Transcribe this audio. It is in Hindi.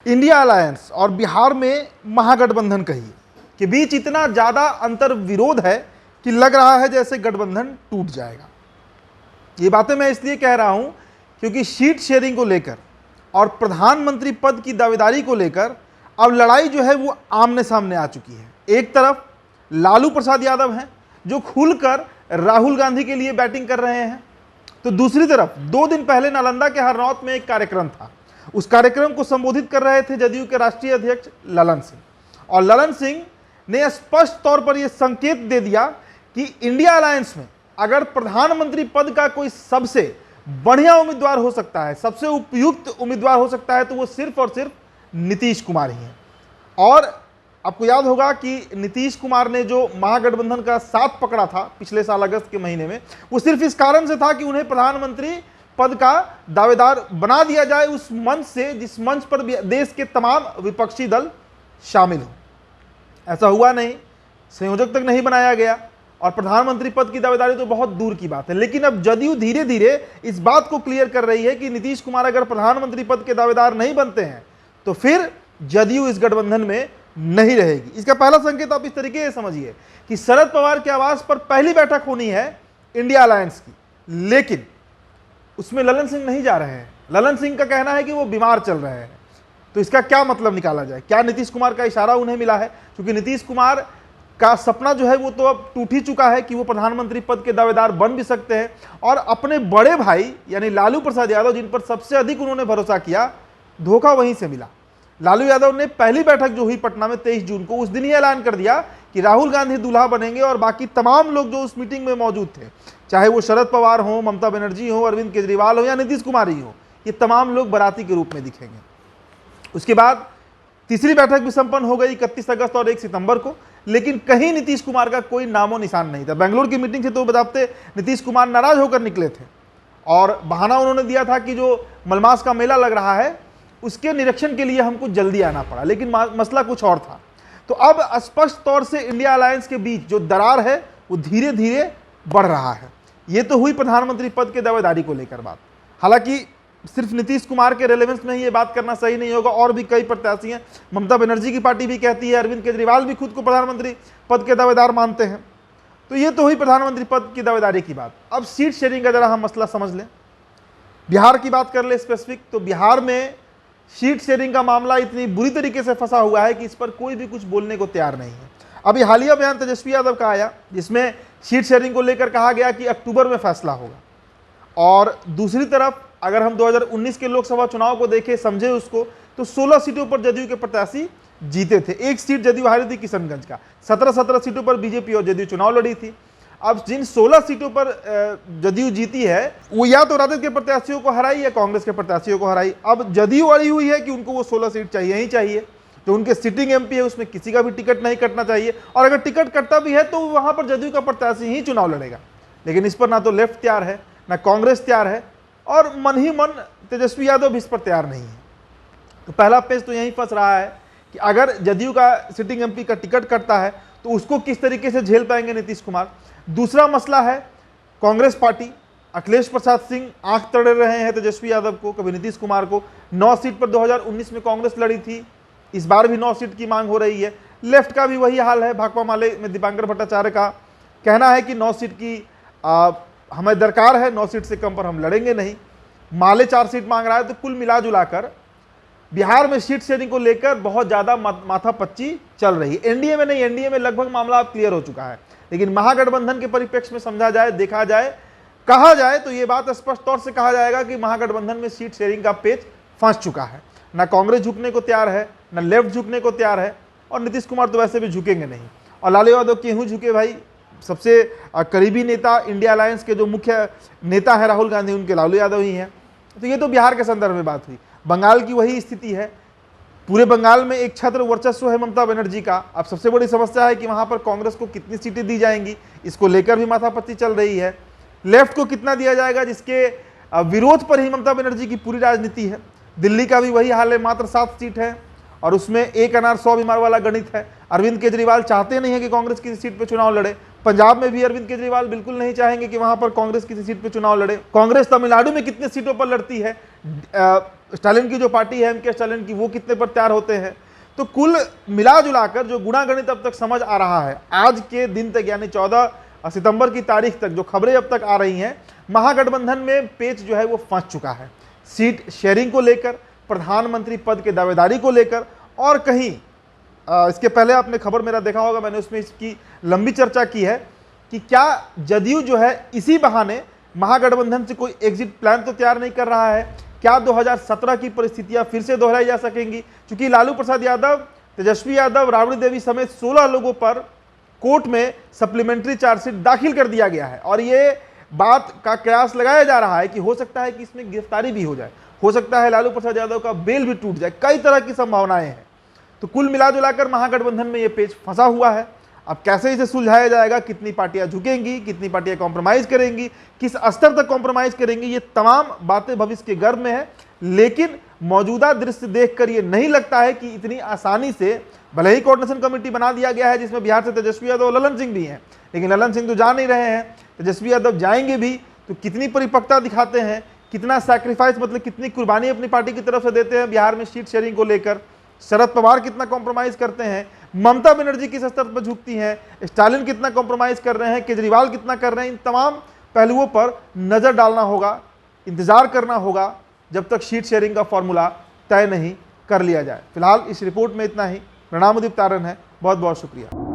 इंडिया अलायंस और बिहार में महागठबंधन कहिए के बीच इतना ज़्यादा अंतर विरोध है कि लग रहा है जैसे गठबंधन टूट जाएगा। ये बातें मैं इसलिए कह रहा हूं क्योंकि सीट शेयरिंग को लेकर और प्रधानमंत्री पद की दावेदारी को लेकर अब लड़ाई जो है वो आमने सामने आ चुकी है। एक तरफ लालू प्रसाद यादव हैं जो खुलकर राहुल गांधी के लिए बैटिंग कर रहे हैं, तो दूसरी तरफ 2 दिन पहले नालंदा के हरनौत में एक कार्यक्रम था। उस कार्यक्रम को संबोधित कर रहे थे जदयू के राष्ट्रीय अध्यक्ष ललन सिंह, और ललन सिंह ने स्पष्ट तौर पर यह संकेत दे दिया कि इंडिया अलायंस में अगर प्रधानमंत्री पद का कोई सबसे बढ़िया उम्मीदवार हो सकता है, सबसे उपयुक्त उम्मीदवार हो सकता है, तो वो सिर्फ और सिर्फ नीतीश कुमार ही हैं। और आपको याद होगा कि नीतीश कुमार ने जो महागठबंधन का साथ पकड़ा था पिछले साल अगस्त के महीने में, वो सिर्फ इस कारण से था कि उन्हें प्रधानमंत्री पद का दावेदार बना दिया जाए उस मंच से जिस मंच पर देश के तमाम विपक्षी दल शामिल हो। ऐसा हुआ नहीं, संयोजक तक नहीं बनाया गया और प्रधानमंत्री पद की दावेदारी तो बहुत दूर की बात है। लेकिन अब जदयू धीरे धीरे इस बात को क्लियर कर रही है कि नीतीश कुमार अगर प्रधानमंत्री पद के दावेदार नहीं बनते हैं तो फिर जदयू इस गठबंधन में नहीं रहेगी। इसका पहला संकेत आप इस तरीके से समझिए कि शरद पवार के आवास पर पहली बैठक होनी है इंडिया अलायंस की, लेकिन उसमें ललन सिंह नहीं जा रहे हैं। ललन सिंह का कहना है कि वो बीमार चल रहे हैं। तो इसका क्या मतलब निकाला जाए? क्या नीतीश कुमार का इशारा उन्हें मिला है? क्योंकि नीतीश कुमार का सपना जो है वो तो अब टूट ही चुका है कि वो प्रधानमंत्री पद के दावेदार बन भी सकते हैं, और अपने बड़े भाई यानी लालू प्रसाद यादव जिन पर सबसे अधिक उन्होंने भरोसा किया, धोखा वहीं से मिला। लालू यादव ने पहली बैठक जो हुई पटना में 23 जून को, उस दिन ही ऐलान कर दिया कि राहुल गांधी दूल्हा बनेंगे और बाकी तमाम लोग जो उस मीटिंग में मौजूद थे, चाहे वो शरद पवार हो, ममता बनर्जी हो, अरविंद केजरीवाल हो या नीतीश कुमार ही हो, ये तमाम लोग बाराती के रूप में दिखेंगे। उसके बाद तीसरी बैठक भी संपन्न हो गई 31 अगस्त और 1 सितंबर को, लेकिन कहीं नीतीश कुमार का कोई नामो निशान नहीं था। बेंगलुरु की मीटिंग से तो बताते नीतीश कुमार नाराज होकर निकले थे और बहाना उन्होंने दिया था कि जो मलमास का मेला लग रहा है उसके निरीक्षण के लिए हमको जल्दी आना पड़ा, लेकिन मसला कुछ और था। तो अब स्पष्ट तौर से इंडिया अलायंस के बीच जो दरार है वो धीरे धीरे बढ़ रहा है। ये तो हुई प्रधानमंत्री पद के दावेदारी को लेकर बात। हालांकि सिर्फ नीतीश कुमार के रेलेवेंस में ही ये बात करना सही नहीं होगा, और भी कई प्रत्याशी हैं। ममता बनर्जी की पार्टी भी कहती है, अरविंद केजरीवाल भी खुद को प्रधानमंत्री पद के दावेदार मानते हैं। तो ये तो हुई प्रधानमंत्री पद की दावेदारी की बात। अब सीट शेयरिंग का जरा हम मसला समझ लें। बिहार की बात कर ले स्पेसिफिक, तो बिहार में सीट शेयरिंग का मामला इतनी बुरी तरीके से फंसा हुआ है कि इस पर कोई भी कुछ बोलने को तैयार नहीं है। अभी हालिया बयान तेजस्वी यादव का आया जिसमें सीट शेयरिंग को लेकर कहा गया कि अक्टूबर में फैसला होगा, और दूसरी तरफ अगर हम 2019 के लोकसभा चुनाव को देखें, समझे उसको, तो 16 सीटों पर जदयू के प्रत्याशी जीते थे। एक सीट जदयू हारी थी किशनगंज का। 17 सीटों पर बीजेपी और जदयू चुनाव लड़ी थी। अब जिन 16 सीटों पर जदयू जीती है वो या तो राजद के प्रत्याशियों को हराई या कांग्रेस के प्रत्याशियों को हराई। अब जदयू अड़ी हुई है कि उनको वो 16 सीट चाहिए ही चाहिए। जो उनके सिटिंग एमपी है उसमें किसी का भी टिकट नहीं कटना चाहिए, और अगर टिकट कटता भी है तो वहां पर जदयू का प्रत्याशी ही चुनाव लड़ेगा। लेकिन इस पर ना तो लेफ्ट तैयार है, ना कांग्रेस तैयार है, और मन ही मन तेजस्वी यादव भी इस पर तैयार नहीं है। तो पहला पेज तो यहीं फंस रहा है कि अगर जदयू का सिटिंग एमपी का टिकट कटता है तो उसको किस तरीके से झेल पाएंगे नीतीश कुमार। दूसरा मसला है कांग्रेस पार्टी। अखिलेश प्रसाद सिंह आंख तड़े रहे हैं तेजस्वी यादव को, कभी नीतीश कुमार को। 9 सीट पर 2019 में कांग्रेस लड़ी थी, इस बार भी 9 सीट की मांग हो रही है। लेफ्ट का भी वही हाल है। भाकपा माले में दीपांकर भट्टाचार्य का कहना है कि 9 सीट की हमें दरकार है, 9 सीट से कम पर हम लड़ेंगे नहीं। माले 4 सीट मांग रहा है। तो कुल मिला जुलाकर बिहार में सीट शेयरिंग को लेकर बहुत ज़्यादा माथापच्ची चल रही है। एनडीए में नहीं, एनडीए में लगभग मामला अब क्लियर हो चुका है, लेकिन महागठबंधन के परिप्रेक्ष्य में समझा जाए, देखा जाए, कहा जाए तो ये बात स्पष्ट तौर से कहा जाएगा कि महागठबंधन में सीट शेयरिंग का पेच फंस चुका है। ना कांग्रेस झुकने को तैयार है, ना लेफ्ट झुकने को तैयार है, और नीतीश कुमार तो वैसे भी झुकेंगे नहीं। और लालू यादव क्यों झुके भाई? सबसे करीबी नेता इंडिया अलायंस के जो मुख्य नेता है राहुल गांधी, उनके लालू यादव ही हैं। तो ये तो बिहार के संदर्भ में बात हुई। बंगाल की वही स्थिति है। पूरे बंगाल में एक छत्र वर्चस्व है ममता बनर्जी का। अब सबसे बड़ी समस्या है कि वहां पर कांग्रेस को कितनी सीटें दी जाएंगी, इसको लेकर भी माथापच्ची चल रही है। लेफ्ट को कितना दिया जाएगा, जिसके विरोध पर ही ममता बनर्जी की पूरी राजनीति है। दिल्ली का भी वही हाल है, मात्र 7 सीट है और उसमें एक अनार 100 बीमार वाला गणित है। अरविंद केजरीवाल चाहते नहीं है कि कांग्रेस किसी सीट पर चुनाव लड़े। पंजाब में भी अरविंद केजरीवाल बिल्कुल नहीं चाहेंगे कि वहां पर कांग्रेस किसी सीट पर चुनाव लड़े। कांग्रेस तमिलनाडु में कितने सीटों पर लड़ती है, स्टालिन की जो पार्टी है एम.के. स्टालिन की, वो कितने पर तैयार होते हैं। तो कुल मिला जुलाकर जो गुणागणित अब तक समझ आ रहा है, आज के दिन तक यानी 14 सितंबर की तारीख तक जो खबरें अब तक आ रही हैं, महागठबंधन में पेच जो है वो फंस चुका है। सीट शेयरिंग को लेकर, प्रधानमंत्री पद के दावेदारी को लेकर, और कहीं इसके पहले आपने खबर मेरा देखा होगा, मैंने उसमें इसकी लंबी चर्चा की है कि क्या जदयू जो है इसी बहाने महागठबंधन से कोई एग्जिट प्लान तो तैयार नहीं कर रहा है। क्या 2017 की परिस्थितियां फिर से दोहराई जा सकेंगी, क्योंकि लालू प्रसाद यादव, तेजस्वी यादव, राबड़ी देवी समेत 16 लोगों पर कोर्ट में सप्लीमेंट्री चार्जशीट दाखिल कर दिया गया है, और ये बात का कयास लगाया जा रहा है कि हो सकता है कि इसमें गिरफ्तारी भी हो जाए, हो सकता है लालू प्रसाद यादव का बेल भी टूट जाए, कई तरह की संभावनाएं हैं। तो कुल मिलाजुलाकर महागठबंधन में ये पेच फंसा हुआ है। अब कैसे इसे सुलझाया जाएगा, कितनी पार्टियां झुकेंगी, कितनी पार्टियां कॉम्प्रोमाइज करेंगी, किस स्तर तक कॉम्प्रोमाइज करेंगी, ये तमाम बातें भविष्य के गर्भ में है। लेकिन मौजूदा दृश्य देखकर ये नहीं लगता है कि इतनी आसानी से, भले ही कोऑर्डिनेशन कमेटी बना दिया गया है जिसमें बिहार से तेजस्वी यादव और ललन सिंह भी हैं, लेकिन ललन सिंह तो जा नहीं रहे हैं, तेजस्वी यादव जाएंगे भी तो कितनी परिपक्वता दिखाते हैं, कितना सैक्रिफाइस मतलब कितनी कुर्बानी अपनी पार्टी की तरफ से देते हैं बिहार में सीट शेयरिंग को लेकर, शरद पवार कितना कॉम्प्रोमाइज करते हैं, ममता बनर्जी किस स्तर पर झुकती हैं, स्टालिन कितना कॉम्प्रोमाइज कर रहे हैं, केजरीवाल कितना कर रहे हैं, इन तमाम पहलुओं पर नजर डालना होगा, इंतजार करना होगा जब तक सीट शेयरिंग का फॉर्मूला तय नहीं कर लिया जाए। फिलहाल इस रिपोर्ट में इतना ही। प्रणाम, उदित तारन है, बहुत बहुत शुक्रिया।